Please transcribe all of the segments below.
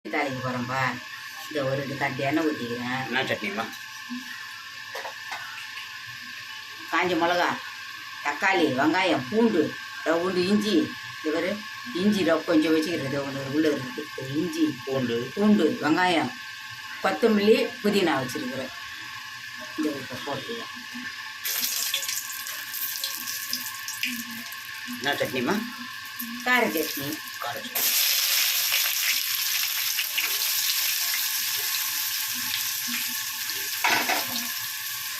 தாளிக்கு போகிறோம்ப்பா. இந்த ஒரு இது கட்டி எண்ணெய் ஊற்றிக்கிறேன். என்ன சட்னிம்மா? காஞ்ச மிளகா, தக்காளி, வெங்காயம், பூண்டு, இஞ்சி. இவர் இஞ்சி கொஞ்சம் வச்சுக்கிறது ஒன்று உள்ளே இருக்குது. இஞ்சி, பூண்டு, வெங்காயம், கொத்தமல்லி, புதினா வச்சுருக்குறேன். இந்த இப்போ போட்டுக்கலாம். என்ன சட்னிம்மா? கார சட்னி.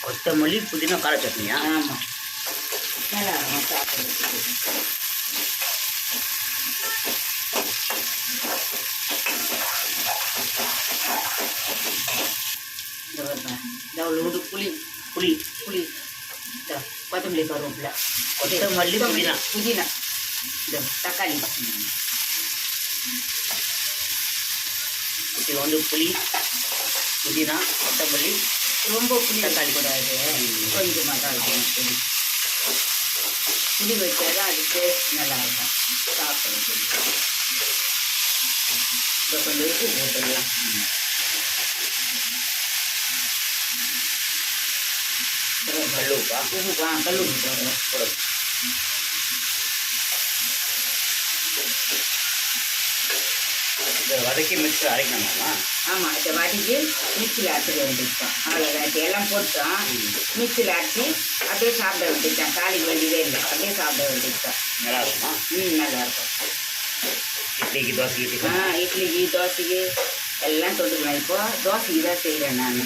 கொத்தமல்லி, புதினா, கார சட்னியா? ஆமாம், நல்லா இருக்கும் சாப்பிட்றதுக்கு. இந்த உண்டு புளி புளி புளி இந்த கொத்தமல்லி கருவேப்பிலை, கொத்தமல்லி, புதினா, இந்த தக்காளி. இது வந்து புளி, புதினா, கொத்தமல்லி. ரொம்ப புளி தக்காளி கூடாது, கொஞ்சமாக தான் இருக்கும். புளி வச்சா தான் அது டேஸ்ட் நல்லாயிருக்கும் சாப்பிட்றதுக்கு. இப்போ கொஞ்சம் உப்பு போட்டுடலாம். கல்லுப்பா? உப்புப்பா, கல் உப்பு போடுறோம். இதை வதக்கி மிக்ஸில் அரைக்கணுமாம்மா? ஆமாம், இதை வதக்கி மிக்சியில் அரைச்சிக்க வேண்டியதுதான். அவ்வளோதான், எல்லாம் போட்டோம். மிக்சியில் அரைச்சி அப்படியே சாப்பிட வேண்டியதுதான். தாளிக்கு வேண்டியதே இல்லை, அப்படியே சாப்பிட வேண்டியதுதான். நல்லா இருக்குமா? நல்லாயிருக்கும். இட்லிக்கு, தோசைக்கு? இட்லிக்கு, தோசைக்கு எல்லாம் தொட்டுக்கலாம். இப்போ தோசைக்கு தான் செய்கிறேன் நான்.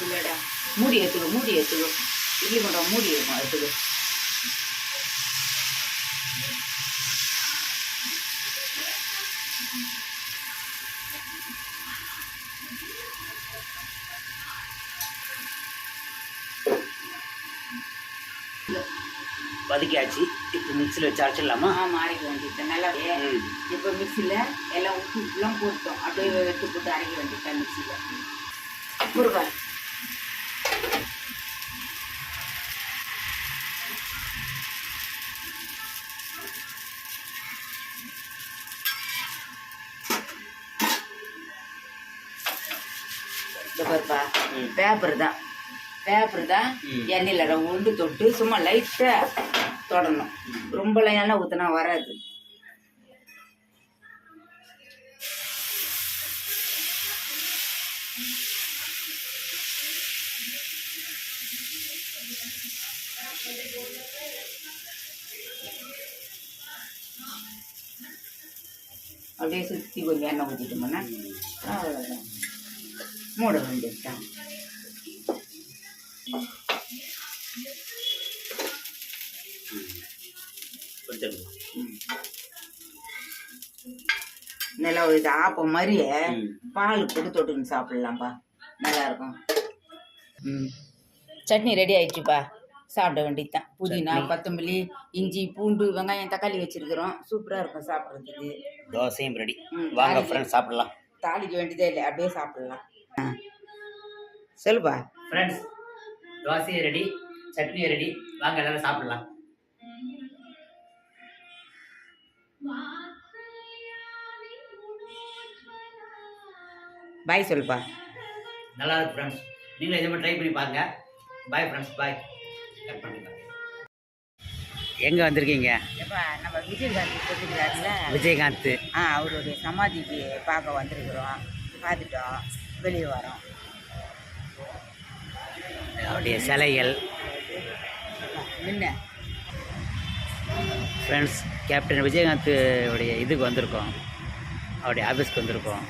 இல்லைடா, மூடி எடுத்துக்கோ. இட்லி கொண்டா மூடி இருக்கும், எடுத்துக்கோ. வதக்கியாச்சு. இப்போ மிக்சியில் வச்சு அரைச்சிடலாமா? ஆமாம், அரைக்க வேண்டியது நல்லா. இப்போ மிக்சியில் எல்லாம் உப்புலாம் போட்டோம். அப்படியே எடுத்து போட்டு அரைக்க வேண்டியது மிக்சியில். முருகா இந்த பருப்பா பேப்பர் தான் எண்ணெயில் உண்டு தொட்டு சும்மா லைட்டாக தொடணும். ரொம்ப எண்ணெய் ஊற்றினா வராது. அப்படியே சுற்றி கொஞ்சம் எண்ணெய் ஊற்றிட்டோம்னா அவ்வளோதான். மூட வேண்டியதுதான். நல்லா இது ஆப்பம் மாதிரியே பால் போட்டு தொட்டுன்னு சாப்பிடலாம்ப்பா, நல்லா இருக்கும். சட்னி ரெடி ஆயிடுச்சுப்பா, சாப்பிட வேண்டியதுதான். புதினா, கொத்தமல்லி, இஞ்சி, பூண்டு, வெங்காயம், தக்காளி வச்சிருக்கிறோம். சூப்பராக இருக்கும் சாப்பிட்றதுக்கு. தோசையும் ரெடி. வாங்க ஃப்ரெண்ட்ஸ் சாப்பிடலாம். தாளிக்க வேண்டியதே இல்லை, அப்படியே சாப்பிடலாம். சொல்லுப்பா. ஃப்ரெண்ட்ஸ், தோசையும் ரெடி, சட்னியும் ரெடி. வாங்க எல்லாரும் சாப்பிடலாம். பாய் சொல்லுப்பா. நல்லா இருக்கு ஃப்ரெண்ட்ஸ், நீங்களும் இதே மாதிரி ட்ரை பண்ணி பாருங்க. பாய் ஃப்ரெண்ட்ஸ், பாய். கட் பண்ணுங்க. எங்கே வந்திருக்கீங்க? நம்ம விஜயகாந்த் சொல்லிக்கிறாருல, விஜயகாந்த். அவருடைய சமாதிக்கு பார்க்க வந்திருக்கிறோம். பார்த்துட்டோம், வெளியே வரோம். அவருடைய சிலைகள் என்ன ஃப்ரெண்ட்ஸ், கேப்டன் விஜயகாந்த் உடைய இதுக்கு வந்திருக்கோம். அவருடைய ஆஃபீஸ்க்கு வந்திருக்கோம்.